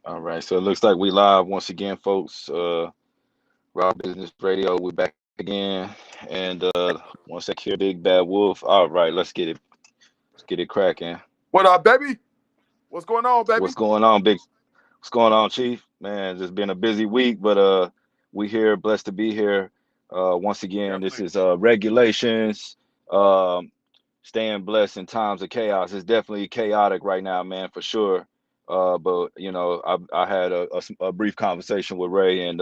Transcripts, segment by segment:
All right, so it looks like we live once again, folks. Raw Business Radio, we're back again, and one sec here, Big Bad Wolf. All right, let's get it cracking. What up, baby? What's going on, What's baby? going on, Big? What's going on, Chief? Man, it's been a busy week, but we here, blessed to be here. Once again, this Definitely. is regulations. Um, Staying blessed in times of chaos. It's definitely chaotic right now, man, for sure. But I had a brief conversation with Ray, and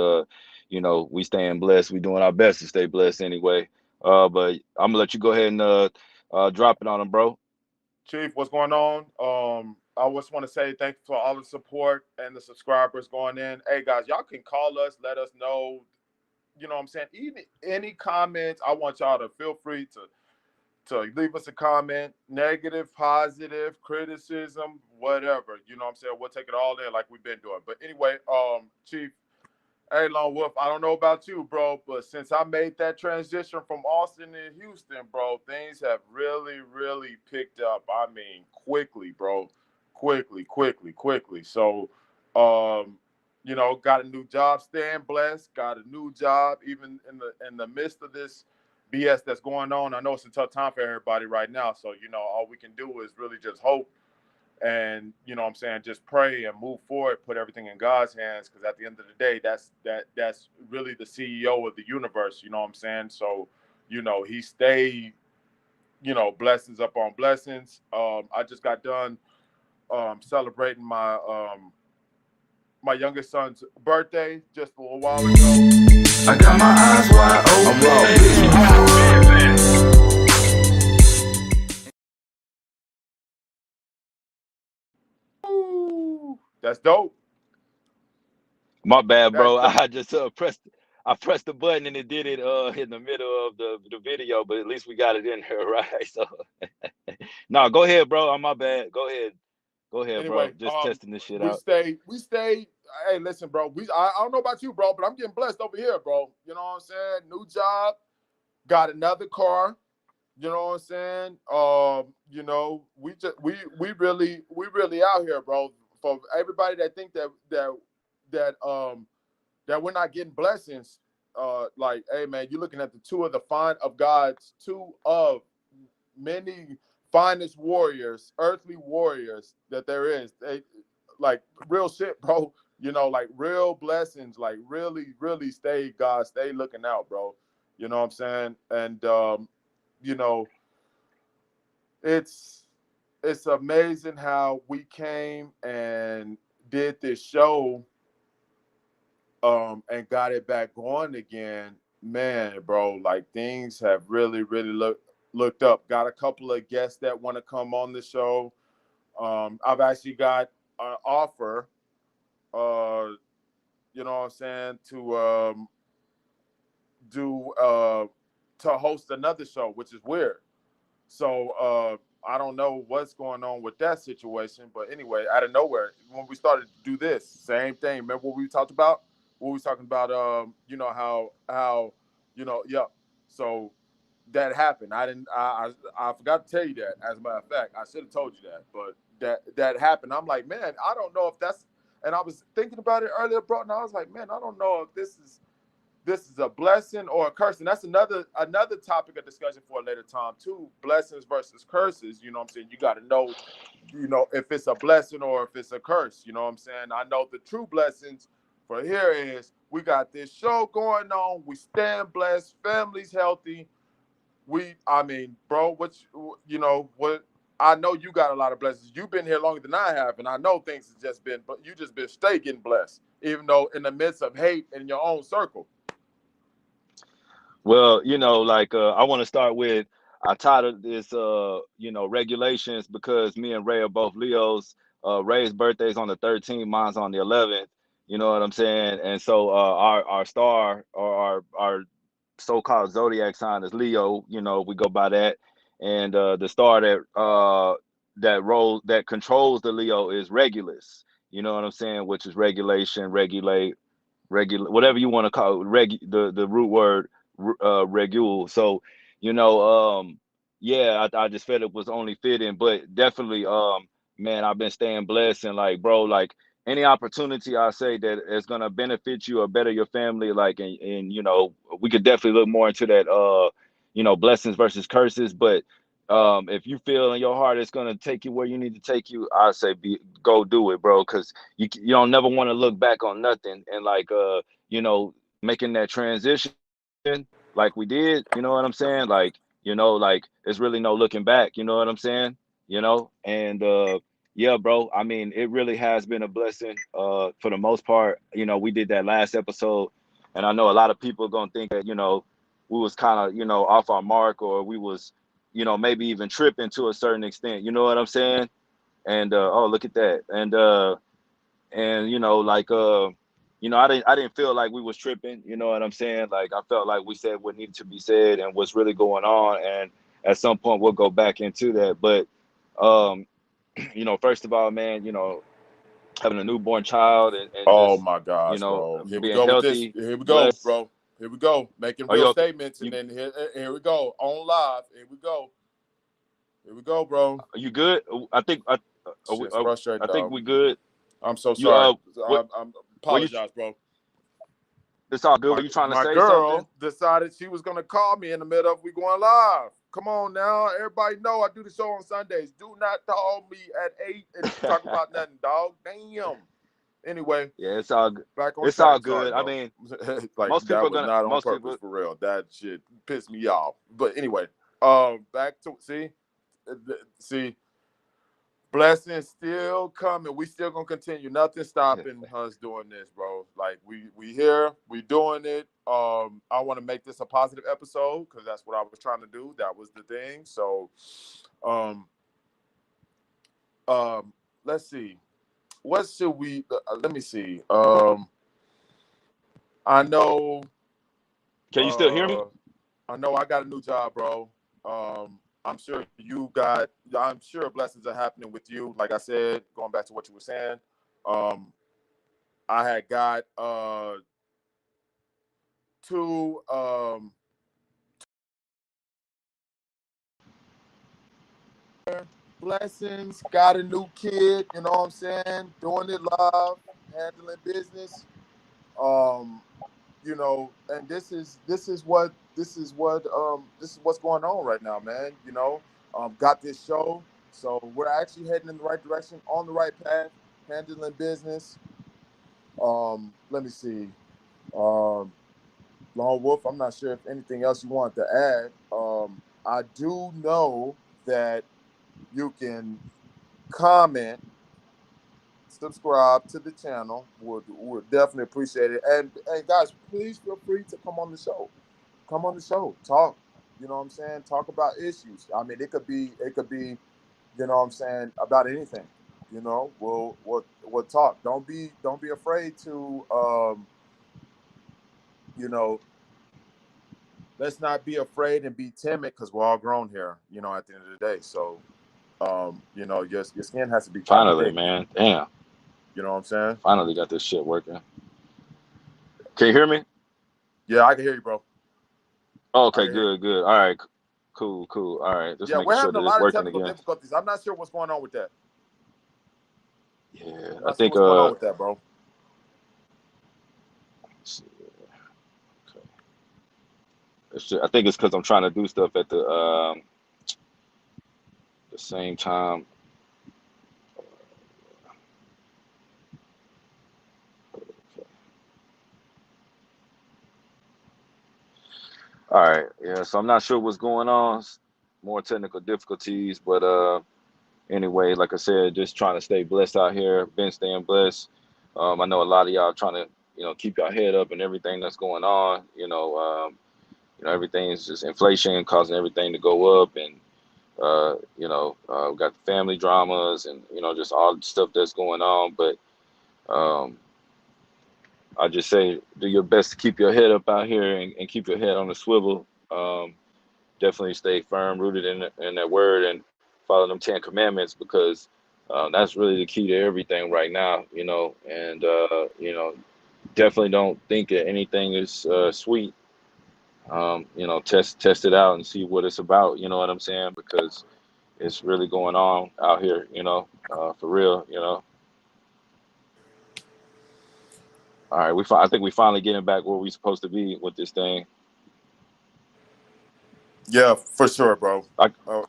we staying blessed. We doing our best to stay blessed anyway. But I'm gonna let you go ahead and drop it on them, bro. Chief, what's going on? I just want to say thank you for all the support and the subscribers going in. Hey guys, y'all can call us, let us know. You know what I'm saying? Any comments, I want y'all to feel free to leave us a comment, negative, positive, criticism, whatever. You know what I'm saying? We'll take it all in like we've been doing. But anyway, Chief, hey, Lone Wolf, I don't know about you, bro, but since I made that transition from Austin to Houston, bro, things have really, really picked up. I mean, quickly, bro. Quickly, quickly, quickly. So, got a new job, staying blessed, got a new job, even in the midst of this BS that's going on. I know it's a tough time for everybody right now. So, all we can do is really just hope and what I'm saying, just pray and move forward, put everything in God's hands, because at the end of the day, that's really the CEO of the universe. You know what I'm saying? So he stayed, blessings upon blessings. I just got done celebrating my youngest son's birthday just a little while ago. I got my eyes wide open. Ooh, that's dope. My bad, That's bro. dope. I pressed the button and it did it in the middle of the video, but at least we got it in there, right? So no, go ahead, bro. On my bad. Go ahead, bro. Anyway, Just testing this shit we out. stay, we stay. Hey, listen, bro. I don't know about you, bro, but I'm getting blessed over here, bro. You know what I'm saying? New job, got another car. You know what I'm saying? We really out here, bro. For everybody that think that we're not getting blessings, like, hey man, you're looking at the two of many finest warriors, earthly warriors that there is. They like real shit, bro. Like real blessings, like really, really stay looking out, bro. You know what I'm saying? And you know, it's it's amazing how we came and did this show and got it back going again. Man, bro, like things have really, really looked up. Got a couple of guests that want to come on the show. I've actually got an offer, uh, you know what I'm saying, do to host another show, which is weird. So I don't know what's going on with that situation, but anyway, out of nowhere, when we started to do this, same thing. Remember what we talked about? What we was talking about? How yeah. So that happened. I didn't. I forgot to tell you that. As a matter of fact, I should have told you that, but that happened. I'm like, man, I don't know if that's. And I was thinking about it earlier, bro, and I was like, man, I don't know if this is a blessing or a curse. And that's another topic of discussion for a later time too. Blessings versus curses. You know what I'm saying? You got to know, if it's a blessing or if it's a curse. You know what I'm saying? I know the true blessings for here is we got this show going on. We stand blessed. Family's healthy. I mean, bro, what? I know you got a lot of blessings. You've been here longer than I have, and I know things have just been, but you just been stay getting blessed, even though in the midst of hate in your own circle. Well, like I want to start with I titled this regulations because me and Ray are both Leos. Ray's birthday's on the 13th, mine's on the 11th. You know what I'm saying? And so our star or our so-called zodiac sign is Leo. We go by that. And the star that controls the Leo is Regulus. You know what I'm saying? Which is regulation, whatever you want to call it, the root word regule. So, you know, yeah, I just felt it was only fitting, but definitely, man, I've been staying blessed and like, bro, like any opportunity I say that is gonna benefit you or better your family, like, and you know, we could definitely look more into that, you know, blessings versus curses. But if you feel in your heart it's gonna take you where you need to take you, I say go do it, bro, because you don't never want to look back on nothing. And like, you know, making that transition like we did, you know what I'm saying? Like, you know, like it's really no looking back, you know what I'm saying? You know, and yeah, bro. I mean, it really has been a blessing for the most part. You know, we did that last episode, and I know a lot of people are gonna think that, you know, we was kind of, you know, off our mark, or we was, you know, maybe even tripping to a certain extent. You know what I'm saying? And oh, look at that. And you know, like you know, I didn't feel like we was tripping. You know what I'm saying? Like I felt like we said what needed to be said and what's really going on. And at some point we'll go back into that. But um, you know, first of all, man, you know, having a newborn child and Oh just, my you gosh, know, bro. Here we being go with this. healthy, Here we go, blessed. bro. Here we go. Making Are you real okay? statements, and You then here we go on live. Here we go. Here we go, bro. you good? I think Shit's frustrating, I think dog. we good. I'm so You sorry. what I'm were you? apologize, bro. It's all good. My Were you trying to my say something? girl decided she was gonna call me in the middle of we going live. Come on now, everybody know I do the show on Sundays. Do not call me at 8 and talk about nothing, dog. Damn. Anyway, Yeah, it's all back on it's all track. Sorry, good. I bro. mean, Like most people that are was gonna not on most purpose people. for real. That shit pissed me off. But anyway, back to see. Blessings still coming. We still gonna continue. Nothing stopping us doing this, bro. Like we here, we doing it. I want to make this a positive episode because that's what I was trying to do. That was the thing. So, um, let's see. What should we? Let me see. I know. Can you still hear me? Uh, I know I got a new job, bro. I'm sure you got. I'm sure blessings are happening with you. Like I said, going back to what you were saying, um, I had got two blessings. Got a new kid. You know what I'm saying? Doing it live, handling business. Um, you know, and this is what's going on right now, man. You know, got this show, so we're actually heading in the right direction, on the right path, handling business. Let me see, um, Lone Wolf. I'm not sure if anything else you want to add. I do know that you can comment, subscribe to the channel. Would definitely appreciate it. And guys, please feel free to come on the show. Come on the show. Talk. You know what I'm saying? Talk about issues. I mean, it could be, you know what I'm saying, about anything. You know, we'll talk. Don't be afraid to you know, let's not be afraid and be timid because we're all grown here, you know, at the end of the day. So you know, your skin has to be kind of Finally, thick. man. Damn. You know what I'm saying? Finally got this shit working. Can you hear me? Yeah, I can hear you, bro. I Okay, can hear you. good, good. All right, cool, cool. All right, just Yeah, making we're sure having a that it's lot of working technical again. difficulties. I'm not sure what's going on with that. Yeah, I'm I not sure think what's going on with that, bro. let's see. Okay. I think it's because I'm trying to do stuff at the same time. Okay. All right, yeah. So I'm not sure what's going on. More technical difficulties, but anyway, like I said, just trying to stay blessed out here. Been staying blessed. I know a lot of y'all trying to, you know, keep your head up and everything that's going on. You know, everything is just inflation causing everything to go up, and you know, we got the family dramas and, you know, just all the stuff that's going on. But um, I just say do your best to keep your head up out here and keep your head on the swivel. Definitely stay firm, rooted in that word, and follow them 10 Commandments, because that's really the key to everything right now. You know, and you know, definitely don't think that anything is sweet. You know, test it out and see what it's about. You know what I'm saying? Because it's really going on out here. You know, for real. You know. All right, I think we finally getting back where we supposed to be with this thing. Yeah, for sure, bro. I, Uh,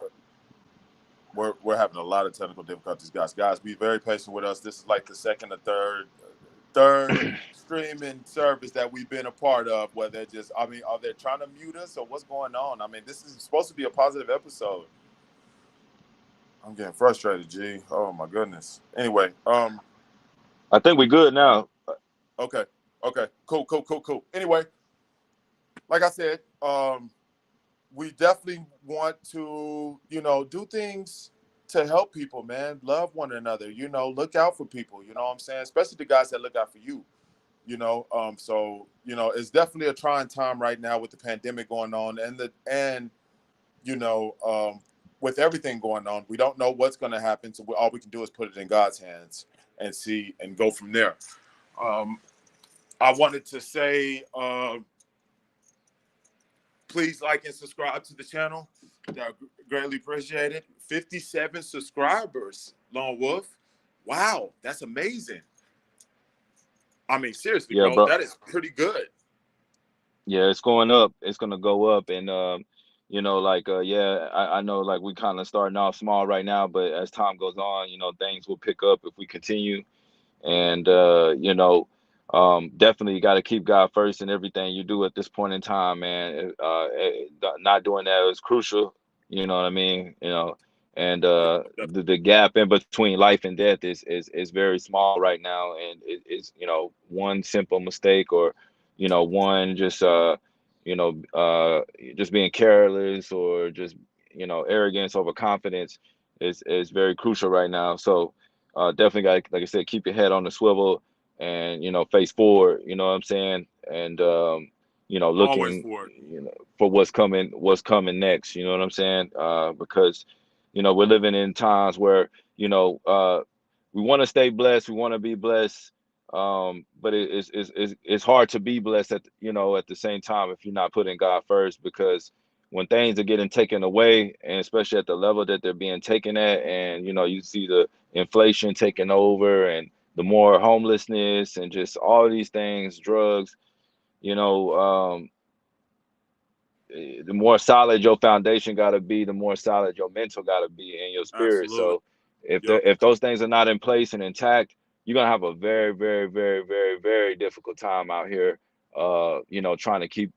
we're having a lot of technical difficulties, guys. Guys, be very patient with us. This is like the second or third streaming service that we've been a part of. Where they're just, I mean, are they trying to mute us or what's going on? I mean, this is supposed to be a positive episode. I'm getting frustrated, G. Oh my goodness. Anyway, I think we good now. okay, cool. Anyway, like I said, we definitely want to, do things to help people, man. Love one another, look out for people, you know what I'm saying? Especially the guys that look out for you, So, it's definitely a trying time right now with the pandemic going on and you know, with everything going on, we don't know what's going to happen. So all we can do is put it in God's hands and see and go from there. I wanted to say, please like and subscribe to the channel. I greatly appreciate it. 57 subscribers, Lone Wolf. Wow, that's amazing. I mean, seriously, Yeah, bro, bro. that is pretty good. Yeah, it's going up. It's gonna go up, and I know like we kind of starting off small right now, but as time goes on, things will pick up if we continue. And definitely got to keep God first in everything you do at this point in time, man. Not doing that is crucial. You know what I mean? And Yeah, the gap in between life and death is very small right now, and it's one simple mistake or one you know just being careless or just arrogance over confidence is very crucial right now. So definitely got, like I said, keep your head on the swivel and face forward. You know what I'm saying? And always looking for it. for what's coming next. You know what I'm saying? Because we're living in times where we want to stay blessed, we want to be blessed, but it's hard to be blessed at the same time if you're not putting God first, because when things are getting taken away, and especially at the level that they're being taken at, and you see the inflation taking over, and the more homelessness and just all these things, drugs, you know, the more solid your foundation got to be, the more solid your mental got to be in your spirit. Absolutely. So Yep. if those things are not in place and intact, you're gonna have a very, very, very, very, very difficult time out here. Trying to keep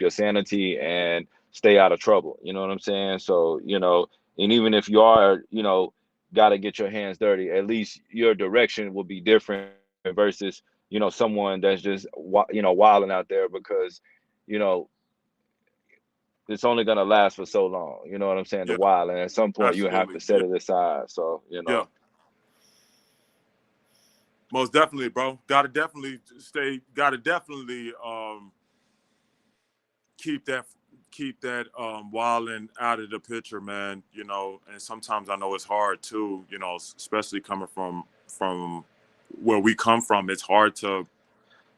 your sanity and stay out of trouble. You know what I'm saying? So and even if you are, got to get your hands dirty, at least your direction will be different versus someone that's just wilding out there, because you know it's only gonna last for so long. You know what I'm saying? The Yeah. while, and at some point you have Absolutely. to set Yeah. it aside. So Yeah. Most definitely, bro. Gotta definitely keep that wilding out of the picture, man. And sometimes I know it's hard too, especially coming from where we come from. It's hard to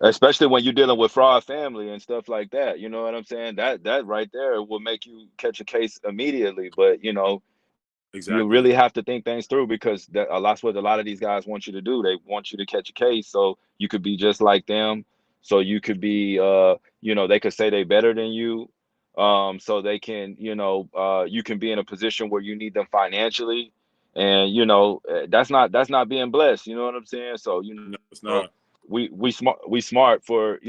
especially when you're dealing with fraud family and stuff like that. You know what I'm saying? That right there will make you catch a case immediately. But you really exactly. have to think things through, because that's what a lot of these guys want you to do. They want you to catch a case so you could be just like them. So you could be they could say they better than you. So they can, you can be in a position where you need them financially. And that's not being blessed. You know what I'm saying? So No, it's know, not. we smart for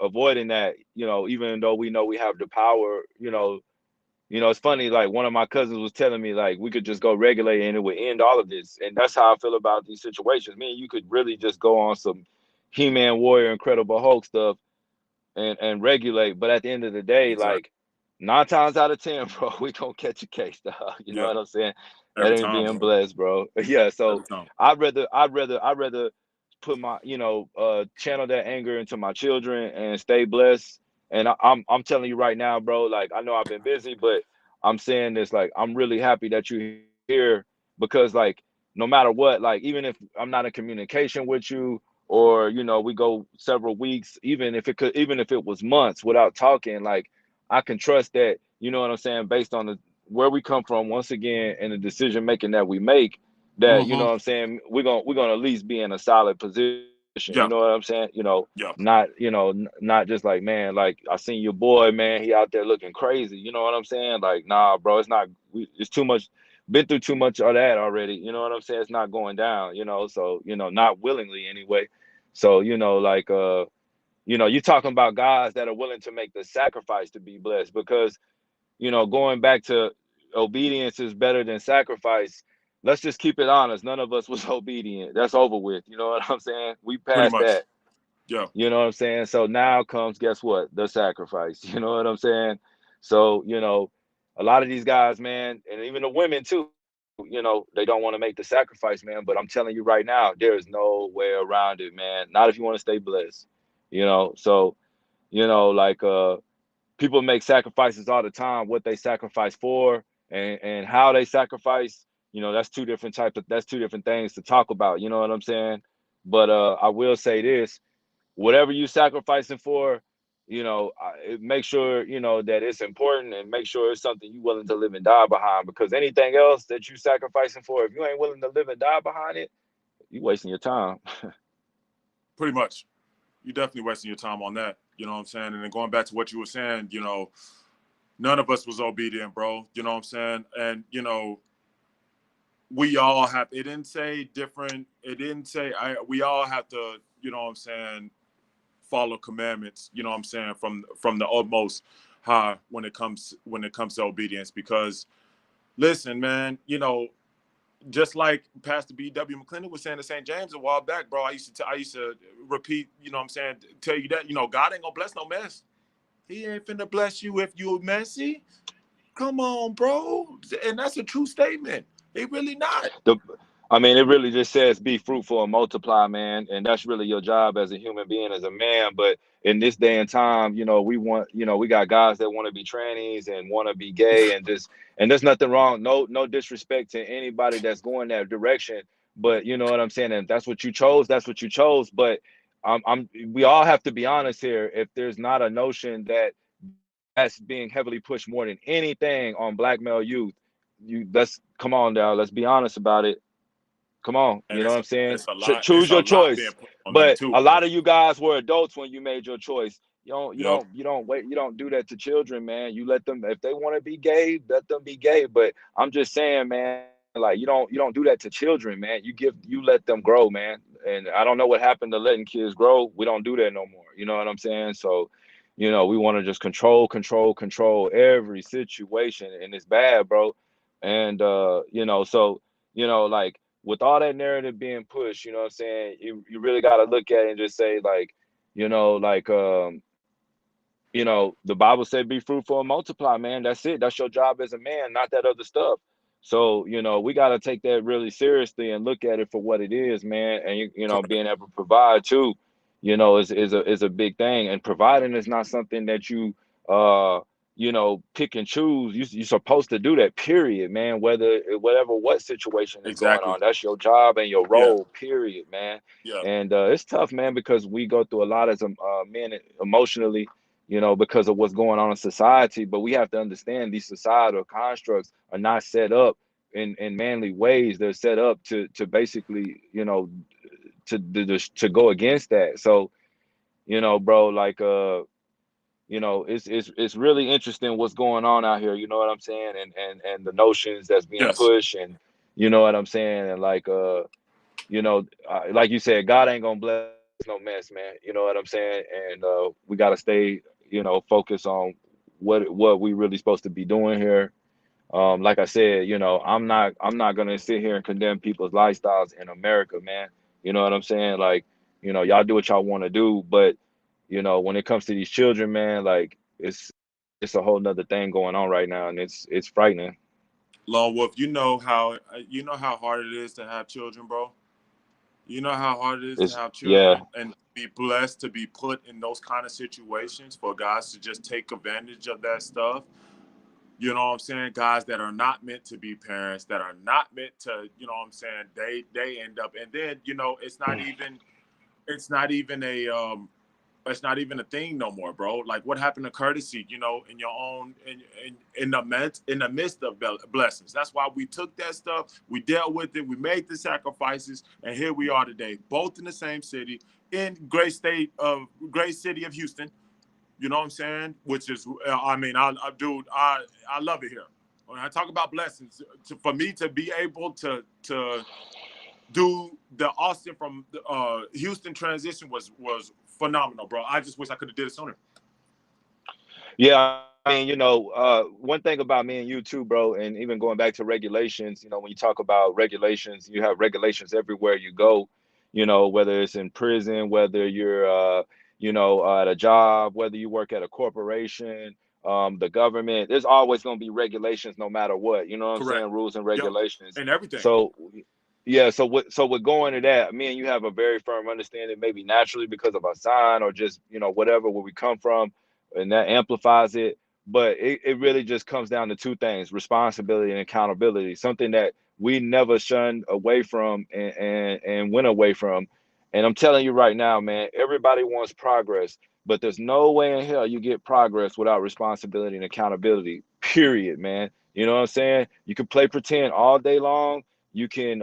avoiding that. Even though we know we have the power. It's funny. Like one of my cousins was telling me, like we could just go regulate and it would end all of this. And that's how I feel about these situations. Me and you could really just go on some He-Man Warrior Incredible Hulk stuff and regulate. But at the end of the day, Exactly. like 9 times out of 10, bro, we gonna catch a case, dog. You know Yeah. what I'm saying? That Every ain't time, being bro. blessed, bro. Yeah. So Every time. I'd rather put my channel that anger into my children and stay blessed. And I'm telling you right now, bro. Like I know I've been busy, but I'm saying this. Like I'm really happy that you're here, because like no matter what, like even if I'm not in communication with you, or we go several weeks, even if it was months without talking, like I can trust that, you know what I'm saying, based on where we come from once again, and the decision making that we make, that Mm-hmm. what I'm saying, we're gonna at least be in a solid position. You Yeah, know what I'm saying? yeah, Not, not just like, man, like I seen your boy, man, he out there looking crazy. You know what I'm saying? Like, nah, bro, it's not. It's too much. Been through too much of that already. You know what I'm saying? It's not going down. So not willingly anyway. So like you're talking about guys that are willing to make the sacrifice to be blessed because going back to obedience is better than sacrifice. Let's just keep it honest. None of us was obedient. That's over with. You know what I'm saying? We pretty passed much. that. Yeah, You know what I'm saying? So now comes, guess what? The sacrifice. You know what I'm saying? So, a lot of these guys, man, and even the women too, they don't want to make the sacrifice, man. But I'm telling you right now, there is no way around it, man. Not if you want to stay blessed. So, like people make sacrifices all the time, what they sacrifice for and how they sacrifice, that's two different things to talk about. You know what I'm saying? But I will say this, whatever you sacrificing for, make sure that it's important, and make sure it's something you willing to live and die behind, because anything else that you sacrificing for, if you ain't willing to live and die behind it, you wasting your time. pretty much. You're definitely wasting your time on that. You know what I'm saying? And then going back to what you were saying, none of us was obedient, bro. You know what I'm saying? And we all have. It didn't say different. It didn't say we all have to. You know what I'm saying? Follow commandments. You know what I'm saying? From the utmost high when it comes to obedience. Because listen, man. Just like Pastor B.W. McClendon was saying to St. James a while back, bro. I used to repeat. You know what I'm saying? Tell you that God ain't gonna bless no mess. He ain't finna bless you if you're messy. Come on, bro. And that's a true statement. He really not. It really just says be fruitful and multiply, man. And that's really your job as a human being, as a man. But in this day and time, we got guys that want to be trannies and want to be gay, and there's nothing wrong. No disrespect to anybody that's going that direction. But you know what I'm saying? And that's what you chose. That's what you chose. But we all have to be honest here. If there's not a notion that that's being heavily pushed more than anything on black male youth, let's come on now. Let's be honest about it. Come on, And you know what I'm saying? it's a lot. It's Choose a your lot being choice. put on them But too, a bro. lot of you guys were adults when you made your choice. Yep. You don't do that to children, man. You let them, if they want to be gay, let them be gay. But I'm just saying, man, like you don't do that to children, man. You let them grow, man. And I don't know what happened to letting kids grow. We don't do that no more. You know what I'm saying? So, we want to just control every situation, and it's bad, bro. And so like with all that narrative being pushed, you know what I'm saying? You really got to look at it and just say, like, like, the Bible said, be fruitful and multiply, man. That's it. That's your job as a man, not that other stuff. So, we got to take that really seriously and look at it for what it is, man. And, Correct. being able to provide too, is a big thing. And providing is not something that uh, pick and choose. You're supposed to do that, period, man. Whatever, what situation is going Exactly. on, that's your job and your Yeah. role, period, man. Yeah. And it's tough, man, because we go through a lot as men emotionally, because of what's going on in society. But we have to understand these societal constructs are not set up in manly ways. They're set up to basically, to go against that. So, bro, like it's really interesting what's going on out here. You know what I'm saying? And the notions that's being Yes. pushed, and you know what I'm saying? And like like you said, God ain't gonna bless no mess, man. You know what I'm saying? And we gotta stay, focused on what we really supposed to be doing here. Like I said, I'm not gonna sit here and condemn people's lifestyles in America, man. You know what I'm saying? Like, y'all do what y'all want to do, but when it comes to these children, man, like it's a whole nother thing going on right now, and it's frightening. Lone Wolf, you know how hard it is to have children, bro. You know how hard it is to It's have Yeah, children and be blessed to be put in those kind of situations for guys to just take advantage of that stuff. You know what I'm saying? Guys that are not meant to be parents, that are not meant to, you know what I'm saying? They end up, and then it's not even a thing no more, bro. Like what happened to courtesy, in your own in the midst of blessings. That's why we took that stuff, we dealt with it, we made the sacrifices, and here we are today, both in the same city, in great city of Houston. You know what I'm saying? Which is, I mean, dude, I love it here. When I talk about blessings, for me to be able to do the Austin from Houston transition was phenomenal, bro. I just wish I could have did it sooner. Yeah, I mean, one thing about me and you too, bro, and even going back to regulations, when you talk about regulations, you have regulations everywhere you go, whether it's in prison, whether you're, at a job, whether you work at a corporation, the government, there's always going to be regulations no matter what, you know what I'm Correct. saying? Rules and Yep. regulations. And everything. So, yeah, so with going to that, me and you have a very firm understanding, maybe naturally because of our sign or just, whatever, where we come from, and that amplifies it. But it really just comes down to two things: responsibility and accountability, something that we never shunned away from and went away from. And I'm telling you right now, man, everybody wants progress, but there's no way in hell you get progress without responsibility and accountability, period, man. You know what I'm saying? You can play pretend all day long. You can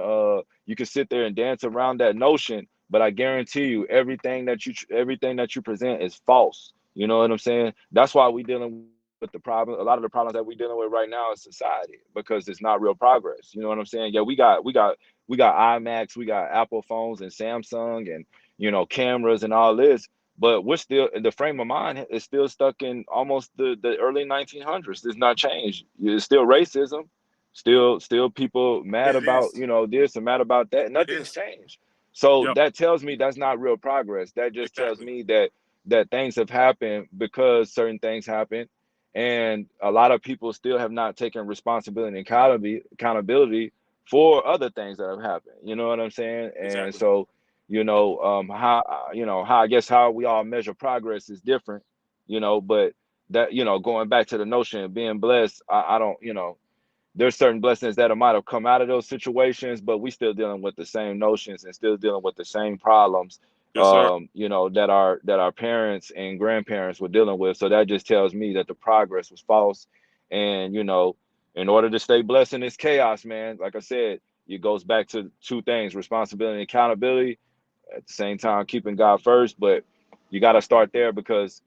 sit there and dance around that notion, but I guarantee you everything that you present is false. You know what I'm saying? That's why we dealing with the problem. A lot of the problems that we dealing with right now in society, because it's not real progress. You know what I'm saying? Yeah, we got IMAX, we got Apple phones and Samsung and cameras and all this, but we're still, the frame of mind is still stuck in almost the early 1900s. It's not changed. It's still racism. Still people mad It about, is. this and mad about that. It Nothing's is. changed. So Yep. that tells me that's not real progress. That just tells Exactly. me that things have happened because certain things happen, and a lot of people still have not taken responsibility and accountability for other things that have happened. You know what I'm saying? And Exactly. so, how I guess how we all measure progress is different, but that, going back to the notion of being blessed, I don't, there's certain blessings that might have come out of those situations, but we still dealing with the same notions and still dealing with the same problems, Yes, sir. that our parents and grandparents were dealing with. So that just tells me that the progress was false. And, in order to stay blessed in this chaos, man, like I said, it goes back to two things: responsibility and accountability. At the same time, keeping God first, but you got to start there because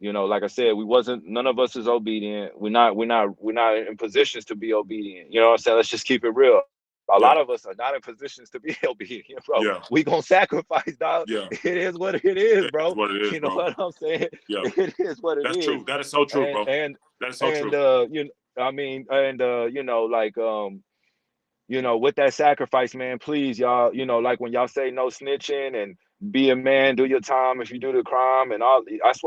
like I said, none of us is obedient. We're not in positions to be obedient. You know what I'm saying? Let's just keep it real. A Yeah. lot of us are not in positions to be obedient, bro. Yeah. We gonna sacrifice, dog. Yeah. It is what it is, It is bro. what it is, You know bro. what I'm saying? Yeah. It is what it That's true. is. That is so true, And bro. and That is so and true. I mean, and like with that sacrifice, man, please, y'all, like when y'all say no snitching and be a man, do your time if you do the crime and all. That's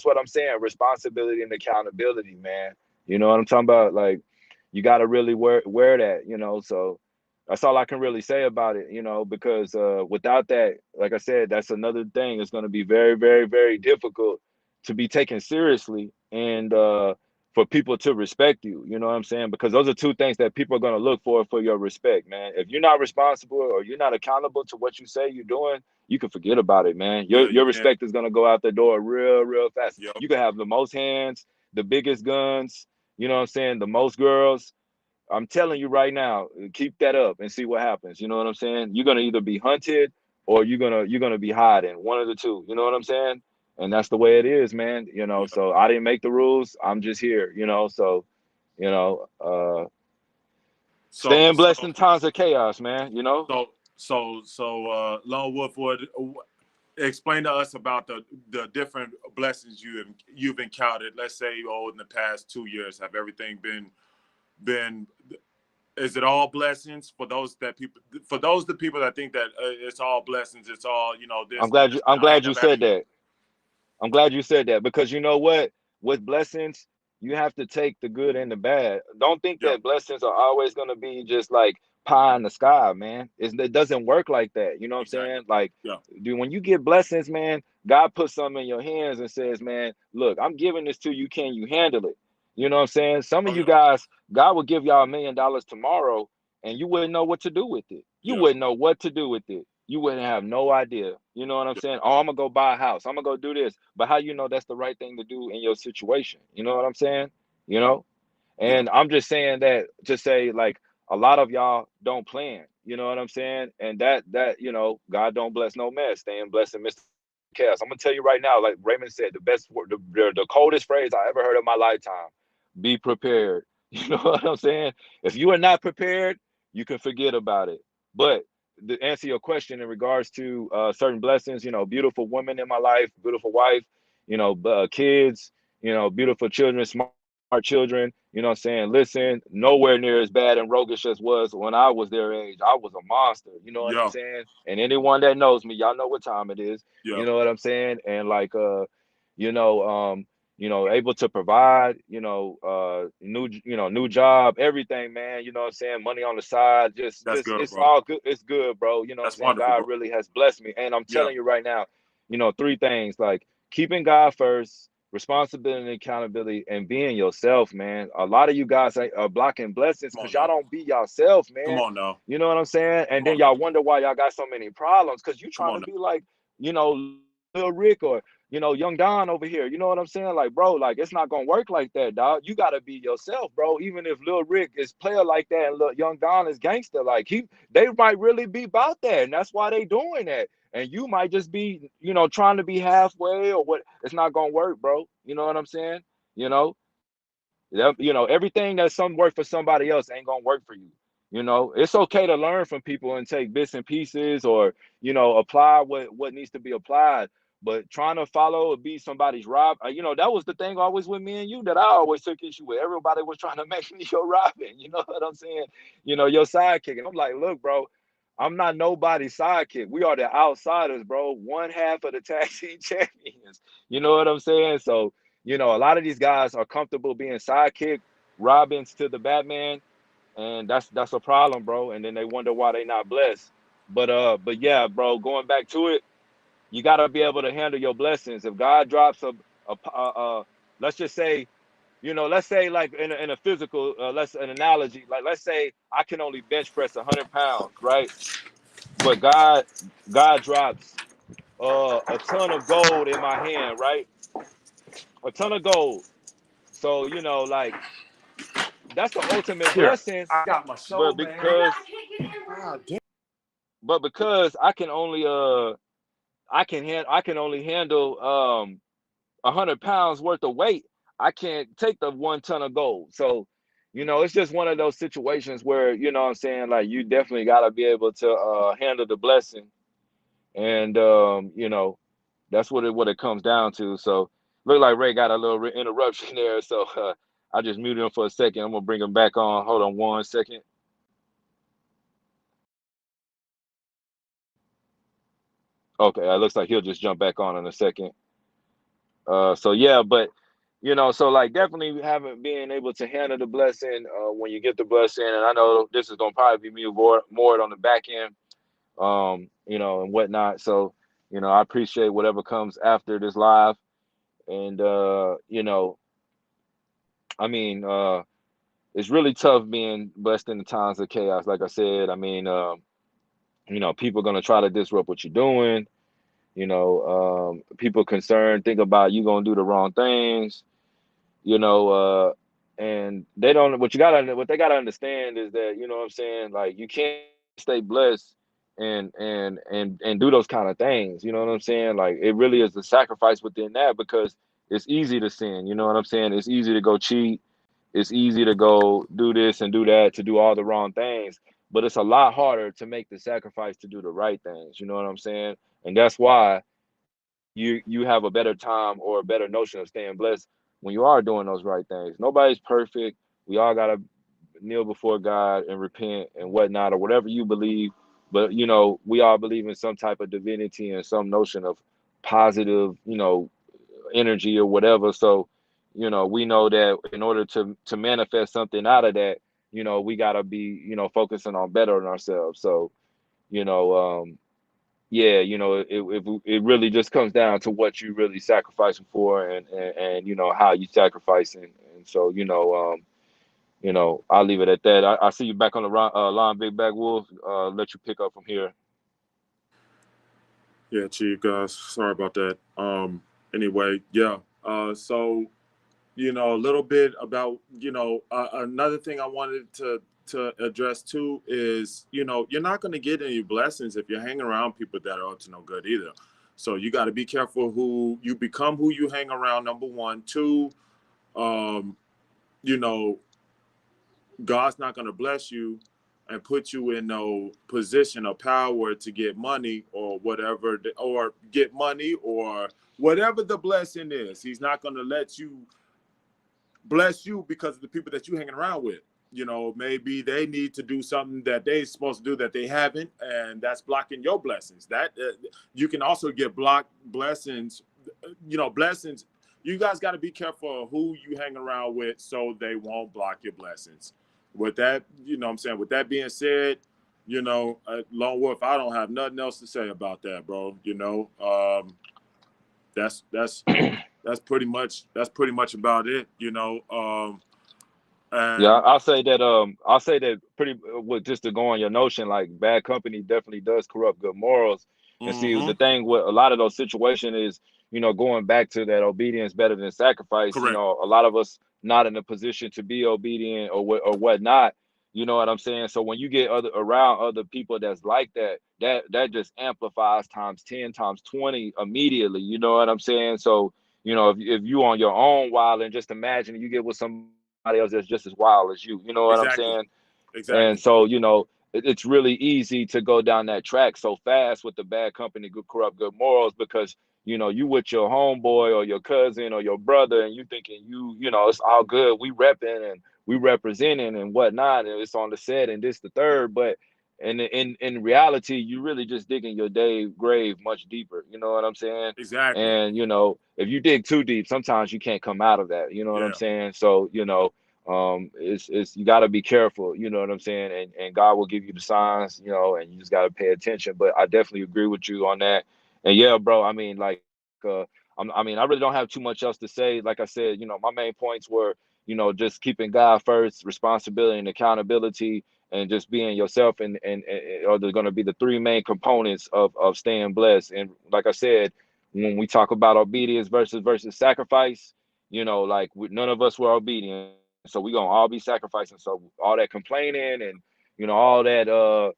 what I'm saying. Responsibility and accountability, man. You know what I'm talking about? Like, you got to really wear that, so that's all I can really say about it, because without that, like I said, that's another thing. It's going to be very, very, very difficult to be taken seriously and for people to respect you. You know what I'm saying? Because those are two things that people are going to look for your respect, man. If you're not responsible or you're not accountable to what you say you're doing, you can forget about it, man. Yeah, Your you can't. respect is going to go out the door real, real fast. Yep. You can have the most hands, the biggest guns, you know what I'm saying, the most girls. I'm telling you right now, keep that up and see what happens. You know what I'm saying? You're gonna either be hunted or you're gonna be hiding. One of the two. You know what I'm saying? And that's the way it is, man. Yeah. So I didn't make the rules. I'm just here. So, you know, uh, So staying so blessed in times of chaos, man. Lone Wolf would explain to us about the different blessings you've encountered. Let's say, in the past 2 years, have everything been is it all blessings for the people that think that it's all blessings, it's all I'm this and glad this. you I'm I ain't glad you never had said any. that. I'm glad you said that because you know what? With blessings, you have to take the good and the bad. Don't think Yeah. that blessings are always going to be just like pie in the sky, man. It doesn't work like that. You know what I'm saying? Exactly. Like, Yeah. dude, when you get blessings, man, God puts something in your hands and says, man, look, I'm giving this to you. Can you handle it? You know what I'm saying? Some of Oh you yeah. guys, God will give y'all $1 million tomorrow and you wouldn't know what to do with it. You Yeah. wouldn't know what to do with it. You wouldn't have no idea. You know what I'm Yeah. saying? Oh, I'm gonna go buy a house. I'm gonna go do this. But how you know that's the right thing to do in your situation? You know what I'm saying? You know? Yeah. And I'm just saying that to say like a lot of y'all don't plan. You know what I'm saying? And that God don't bless no mess. Staying blessed in Mr. chaos. I'm gonna tell you right now, like Raymond said, the best, the coldest phrase I ever heard in my lifetime: be prepared. You know what I'm saying? If you are not prepared, you can forget about it. But to answer your question in regards to certain blessings, you know, beautiful woman in my life, beautiful wife, you know, kids, you know, beautiful children, smart children, you know what I'm saying? Listen, nowhere near as bad and roguish as was when I was their age. I was a monster, you know what I'm Yeah, saying? And anyone that knows me, y'all know what time it is. yeah, You know what I'm saying? And like you know, able to provide, new job, everything, man. You know what I'm saying? Money on the side, that's just good, it's bro. all good. It's good, bro. You know what I'm That's saying? wonderful, God bro. really has blessed me. And I'm Yeah, telling you right now, you know, three things like keeping God first, responsibility and accountability, and being yourself, man. A lot of you guys are blocking blessings come because on y'all now, don't be yourself, come man. on now, You know what I'm saying? And come then on now, y'all wonder why y'all got so many problems because you come trying on to now. be like, you know, Lil Rick or Young Don over here. You know what I'm saying? Like, bro, like it's not gonna work like that, dog. You gotta be yourself, bro. Even if Lil Rick is player like that and Young Don is gangster, like they might really be about that, and that's why they doing that. And you might just be, trying to be halfway or what. It's not gonna work, bro. You know what I'm saying? You know, everything that's some work for somebody else ain't gonna work for you. It's okay to learn from people and take bits and pieces, or apply what needs to be applied. But trying to follow or be somebody's Rob, that was the thing always with me and you that I always took issue with. Everybody was trying to make me your Robin. You know what I'm saying? Your sidekick. And I'm like, look, bro, I'm not nobody's sidekick. We are the outsiders, bro. One half of the tag team champions. You know what I'm saying? So, a lot of these guys are comfortable being sidekick, Robins to the Batman, and that's a problem, bro. And then they wonder why they not blessed. But yeah, bro, going back to it, you got to be able to handle your blessings. If God drops let's just say, let's say like in a physical, let's an analogy, like let's say I can only bench press 100 pounds, right? But God drops a ton of gold in my hand, right? A ton of gold. So like that's the ultimate Here, blessing. I got my But show, man. God damn. because I can only I can only handle 100 pounds worth of weight. I can't take the 1 ton of gold. So it's just one of those situations where what I'm saying, like you definitely got to be able to handle the blessing. And that's what it comes down to. So look like Ray got a little interruption there, so I just muted him for a second. I'm gonna bring him back on. Hold on 1 second. Okay, it looks like he'll just jump back on in a second. So yeah, but so like definitely having being able to handle the blessing when you get the blessing, and I know this is gonna probably be me more on the back end, and whatnot. So I appreciate whatever comes after this live, and I mean, it's really tough being blessed in the times of chaos. Like I said, I mean, people are gonna try to disrupt what you're doing. People concerned, think about you gonna do the wrong things. And they don't. What they gotta understand is that what I'm saying. Like you can't stay blessed and do those kind of things. You know what I'm saying? Like it really is a sacrifice within that because it's easy to sin. You know what I'm saying? It's easy to go cheat. It's easy to go do this and do that, to do all the wrong things, but it's a lot harder to make the sacrifice to do the right things. You know what I'm saying? And that's why you have a better time or a better notion of staying blessed when you are doing those right things. Nobody's perfect. We all gotta kneel before God and repent and whatnot, or whatever you believe. But we all believe in some type of divinity and some notion of positive, energy or whatever. So, we know that in order to manifest something out of that, we gotta be, focusing on bettering ourselves. So, you know, yeah, it really just comes down to what you really sacrificing for, and how you sacrificing. And so, I'll leave it at that. I see you back on the line, Big Back Wolf. Let you pick up from here. Yeah, chief guys, sorry about that. Anyway, yeah. So a little bit about another thing I wanted to address too is you're not going to get any blessings if you're hanging around people that are up to no good either. So you got to be careful who you become, who you hang around. Number one, two, you know, God's not going to bless you and put you in no position of power to get money or whatever, or get money or whatever the blessing is. He's not going to let you bless you because of the people that you hanging around with. You know, maybe they need to do something that they're supposed to do that they haven't, and that's blocking your blessings. That you can also get blocked blessings. You know, blessings. You guys got to be careful who you hang around with so they won't block your blessings. With that, you know what I'm saying? With that being said, you know, Lone Wolf, I don't have nothing else to say about that, bro. You know, that's pretty much about it, you know. And Yeah, I'll say that pretty with just to go on your notion, like bad company definitely does corrupt good morals. And see, the thing with a lot of those situations is, you know, going back to that obedience better than sacrifice. You correct. know, a lot of us not in a position to be obedient or whatnot. You know what I'm saying? So when you get around other people that's like that, that just amplifies times 10, times 20 immediately. You know what I'm saying? So, you know, if you on your own wild and just imagine you get with somebody else that's just as wild as you. You know what I'm Exactly. saying? And Exactly. so, you know, it's really easy to go down that track so fast with the bad company, good corrupt good morals, because you know you with your homeboy or your cousin or your brother, and you thinking you know it's all good. We repping and we representing and whatnot, and it's on the set and this the third, but. And in reality, you really just digging your grave much deeper. You know what I'm saying? Exactly. And you know, if you dig too deep, sometimes you can't come out of that. You know what I'm Yeah. saying? So you know, it's you got to be careful. You know what I'm saying? And God will give you the signs. You know, and you just got to pay attention. But I definitely agree with you on that. And yeah, bro. I mean, like, I mean, I really don't have too much else to say. Like I said, you know, my main points were, you know, just keeping God first, responsibility and accountability, and just being yourself, and are going to be the three main components of staying blessed. And like I said, when we talk about obedience versus sacrifice, you know, like none of us were obedient, so we gonna all be sacrificing. So all that complaining and you know all that all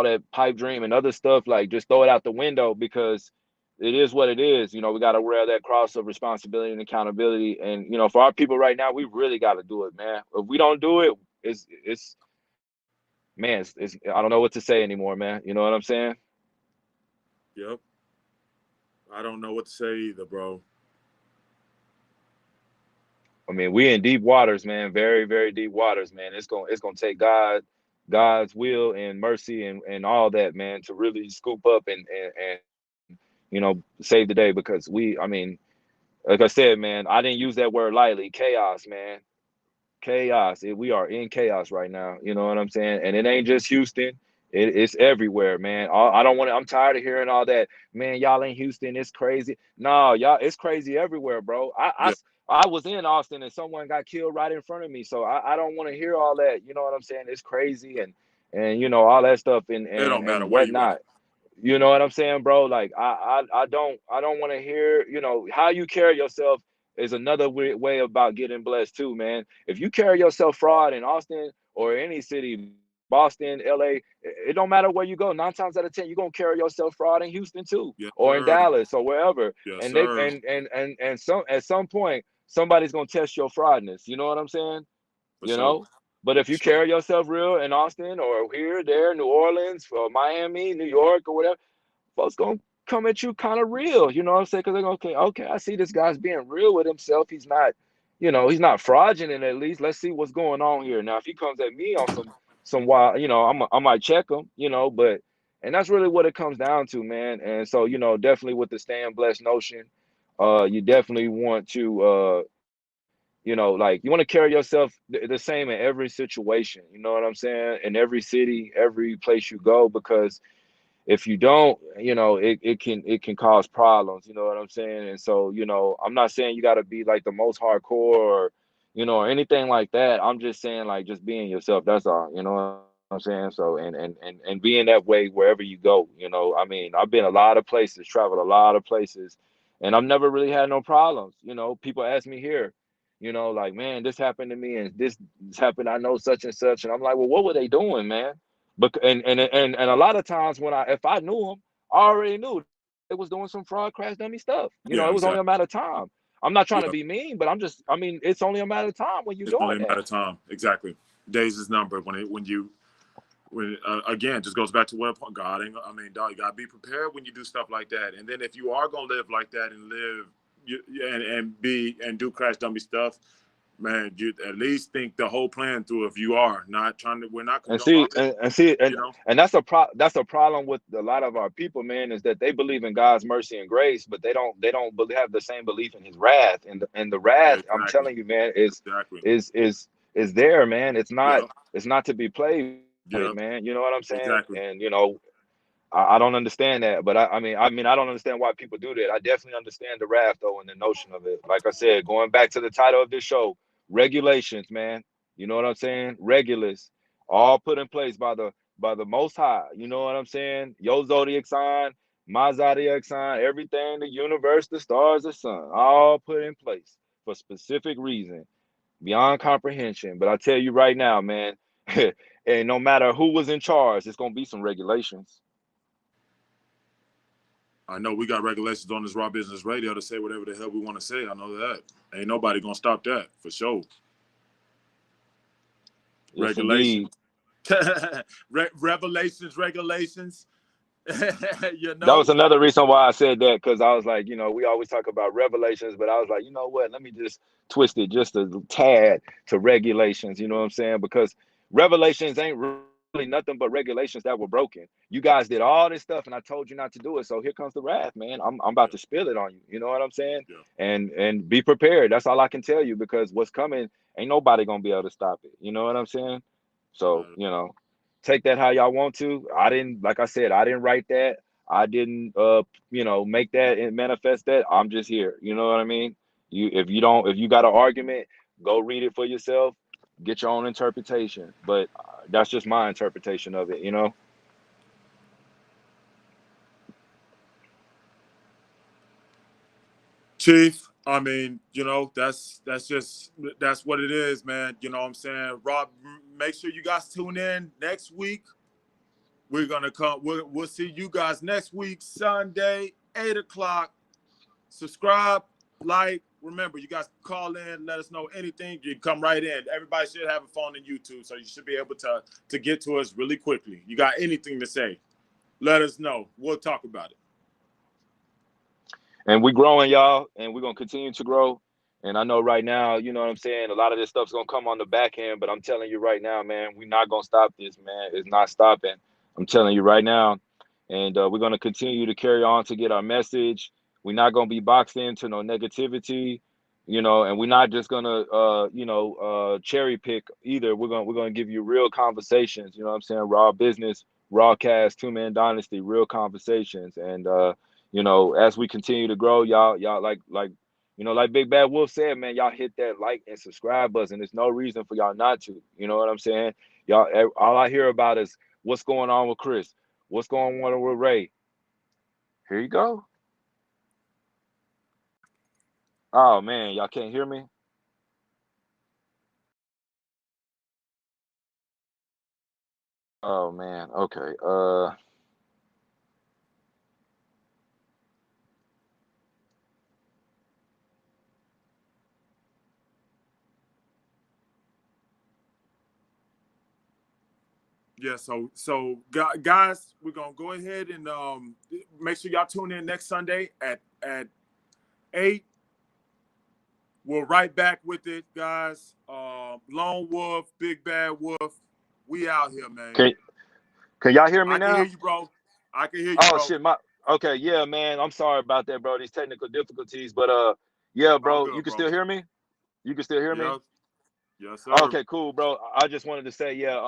that pipe dream and other stuff, like just throw it out the window, because it is what it is. You know, we got to wear that cross of responsibility and accountability. And you know, for our people right now, we really got to do it, man. If we don't do it, it's man, it's I don't know what to say anymore, man. You know what I'm saying? Yep. I don't know what to say either, bro. I mean, we in deep waters, man. Very, very deep waters, man. It's gonna take God's will and mercy and all that, man, to really scoop up and you know save the day, because I mean, like I said, man, I didn't use that word lightly. Chaos, man. Chaos. We are in chaos right now. You know what I'm saying? And it ain't just Houston. It's everywhere, man. I don't want to. I'm tired of hearing all that. Man, y'all in Houston, it's crazy. No, y'all, it's crazy everywhere, bro. Yeah. I was in Austin and someone got killed right in front of me. So I don't want to hear all that. You know what I'm saying? It's crazy and you know all that stuff and It don't and matter and where you at. whatnot. You know what I'm saying, bro? Like I don't want to hear, you know, how you carry yourself is another way about getting blessed too, man. If you carry yourself fraud in Austin or any city, Boston, LA, it don't matter where you go. 9 times out of 10, you're gonna carry yourself fraud in Houston too, Yes, or in sir. Dallas or wherever. Yes, And they sir. and some at some point somebody's gonna test your fraudness. You know what I'm saying? For You sure. know. But if For you sure. carry yourself real in Austin or here, there, New Orleans, or Miami, New York, or whatever, folks gonna come at you kind of real, you know what I'm saying? Because they're gonna, okay, I see this guy's being real with himself. He's not, you know, he's not fraudulent. At least let's see what's going on here. Now, if he comes at me on some wild, you know, I might check him, you know, but and that's really what it comes down to, man. And so, you know, definitely with the staying blessed notion, you definitely want to, you know, like you want to carry yourself the same in every situation. You know what I'm saying? In every city, every place you go, because if you don't, you know, it can cause problems, you know what I'm saying? And so, you know, I'm not saying you got to be like the most hardcore or, you know, or anything like that. I'm just saying like just being yourself. That's all, you know what I'm saying? So and being that way wherever you go, you know. I mean, I've been a lot of places, traveled a lot of places, and I've never really had no problems. You know, people ask me here, you know, like, man, this happened to me and this happened. I know such and such, and I'm like, well, what were they doing, man? But and a lot of times when if I knew them, I already knew it was doing some fraud, crash dummy stuff. You know, Yeah, it was only a exactly. matter of time. I'm not trying to Yeah, be mean, but I mean, it's only a matter of time when you're it's only doing a that. matter of time. Exactly. Days is numbered when again, just goes back to what God ain't. I mean, dog, you gotta be prepared when you do stuff like that. And then if you are gonna live like that and and do crash dummy stuff, man, you at least think the whole plan through. If you are not trying to, we're not And condoning see, it, and see, you know. and that's a problem with a lot of our people, man, is that they believe in God's mercy and grace, but have the same belief in His wrath. And the wrath, I'm Exactly. telling you, man, Exactly. is there, man. Yeah. It's not to be played with, Yeah. man. You know what I'm saying? Exactly. And you know, I don't understand that, but I mean, I don't understand why people do that. I definitely understand the wrath though, and the notion of it. Like I said, going back to the title of this show, regulations, man. You know what I'm saying? Regulus, all put in place by the Most High. You know what I'm saying? Your zodiac sign, my zodiac sign, everything, the universe, the stars, the sun, all put in place for specific reason, beyond comprehension. But I tell you right now, man, and no matter who was in charge, it's gonna be some regulations. I know we got regulations on this Raw Business Radio to say whatever the hell we want to say. I know that. Ain't nobody gonna stop that for sure. Yes, Regulations. indeed. Regulations. You That was know? another reason why I said that, because I was like, you know, we always talk about revelations, but I was like, you know what? Let me just twist it just a tad to regulations. You know what I'm saying? Because revelations ain't really nothing but regulations that were broken. You guys did all this stuff, and I told you not to do it. So here comes the wrath, man. I'm about Yeah, to spill it on you. You know what I'm saying? yeah. And be prepared. That's all I can tell you, because what's coming ain't nobody gonna be able to stop it. You know what I'm saying? So you know, take that how y'all want to. I didn't, like I said, I didn't write that. I didn't you know, make that and manifest that. I'm just here. You know what I mean? If you got an argument, go read it for yourself, get your own interpretation. But that's just my interpretation of it, you know? Chief, I mean, you know, that's what it is, man. You know what I'm saying? Rob, make sure you guys tune in next week. We're gonna come. We'll see you guys next week, Sunday, 8 o'clock. Subscribe, like. Remember, you guys call in, let us know anything. You can come right in. Everybody should have a phone in YouTube, so you should be able to get to us really quickly. You got anything to say, let us know. We'll talk about it. And we growing, y'all, and we're gonna continue to grow. And I know right now, you know what I'm saying, a lot of this stuff's gonna come on the back end, but I'm telling you right now, man, we're not gonna stop this, man. It's not stopping. I'm telling you right now. And we're gonna continue to carry on to get our message. We're not gonna be boxed into no negativity, you know, and we're not just gonna cherry pick either. We're gonna give you real conversations, you know what I'm saying? Raw business, raw cast, two-man dynasty, real conversations. And you know, as we continue to grow, y'all like you know, like Big Bad Wolf said, man, y'all hit that like and subscribe button. There's no reason for y'all not to. You know what I'm saying? Y'all, all I hear about is what's going on with Chris, what's going on with Ray. Here you go. Oh man, y'all can't hear me. Oh man. Okay. Yeah, so guys, we're gonna go ahead and make sure y'all tune in next Sunday at 8. We're right back with it, guys. Lone Wolf, Big Bad Wolf, we out here, man. Can can y'all hear me I can hear now? you, bro. I can hear you, Oh bro. shit, my okay, yeah, man. I'm sorry about that, bro. These technical difficulties, but yeah, All bro. You good, can bro. still hear me? You can still hear me? Yes, yes, sir. Okay, cool, bro. I just wanted to say, yeah,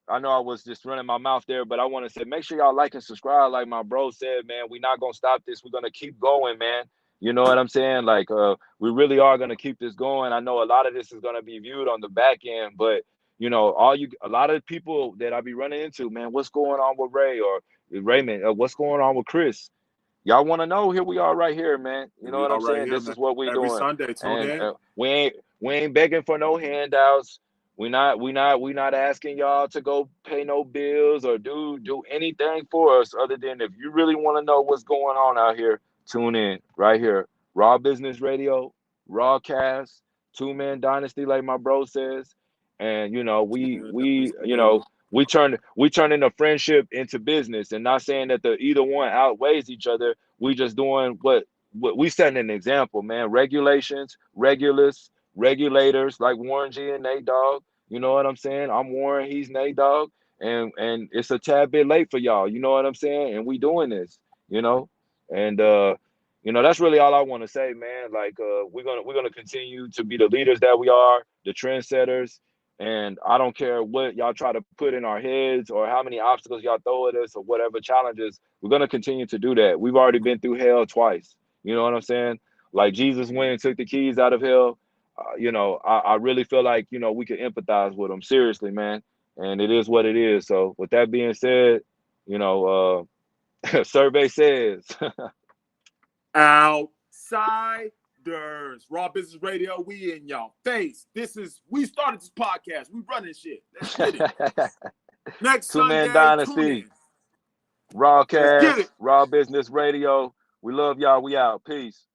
I know I was just running my mouth there, but I want to say make sure y'all like and subscribe, like my bro said, man. We're not gonna stop this. We're gonna keep going, man. You know what I'm saying? Like, we really are gonna keep this going. I know a lot of this is gonna be viewed on the back end, but you know, a lot of people that I be running into, man, what's going on with Ray or Raymond? What's going on with Chris? Y'all want to know? Here we are, right here, man. You Here know we what are I'm right saying? here, This man. is what we Every doing, Sunday, tune and in. we ain't begging for no handouts. We not asking y'all to go pay no bills or do anything for us other than if you really want to know what's going on out here, tune in right here. Raw Business Radio, Rawcast, Two Man Dynasty, like my bro says. And we turn into friendship into business, and not saying that the either one outweighs each other. We just doing what we setting an example, man. Regulations, regulators like Warren G and Nate Dogg. You know what I'm saying? I'm Warren, he's Nate Dogg, and it's a tad bit late for y'all. You know what I'm saying? And we doing this, and that's really all I want to say, man. Like we're gonna continue to be the leaders that we are, the trendsetters, and I don't care what y'all try to put in our heads or how many obstacles y'all throw at us or whatever challenges. We're gonna continue to do that. We've already been through hell twice. You know what I'm saying? Like Jesus went and took the keys out of hell. I really feel like, we can empathize with them seriously, man. And it is what it is. So with that being said, survey says. Outsiders. Raw Business Radio, we in y'all face. We started this podcast. We running shit. Let's get it. Next Two Man Sunday, Dynasty. tune in. Rawcast, Let's get it. Raw Business Radio. We love y'all. We out. Peace.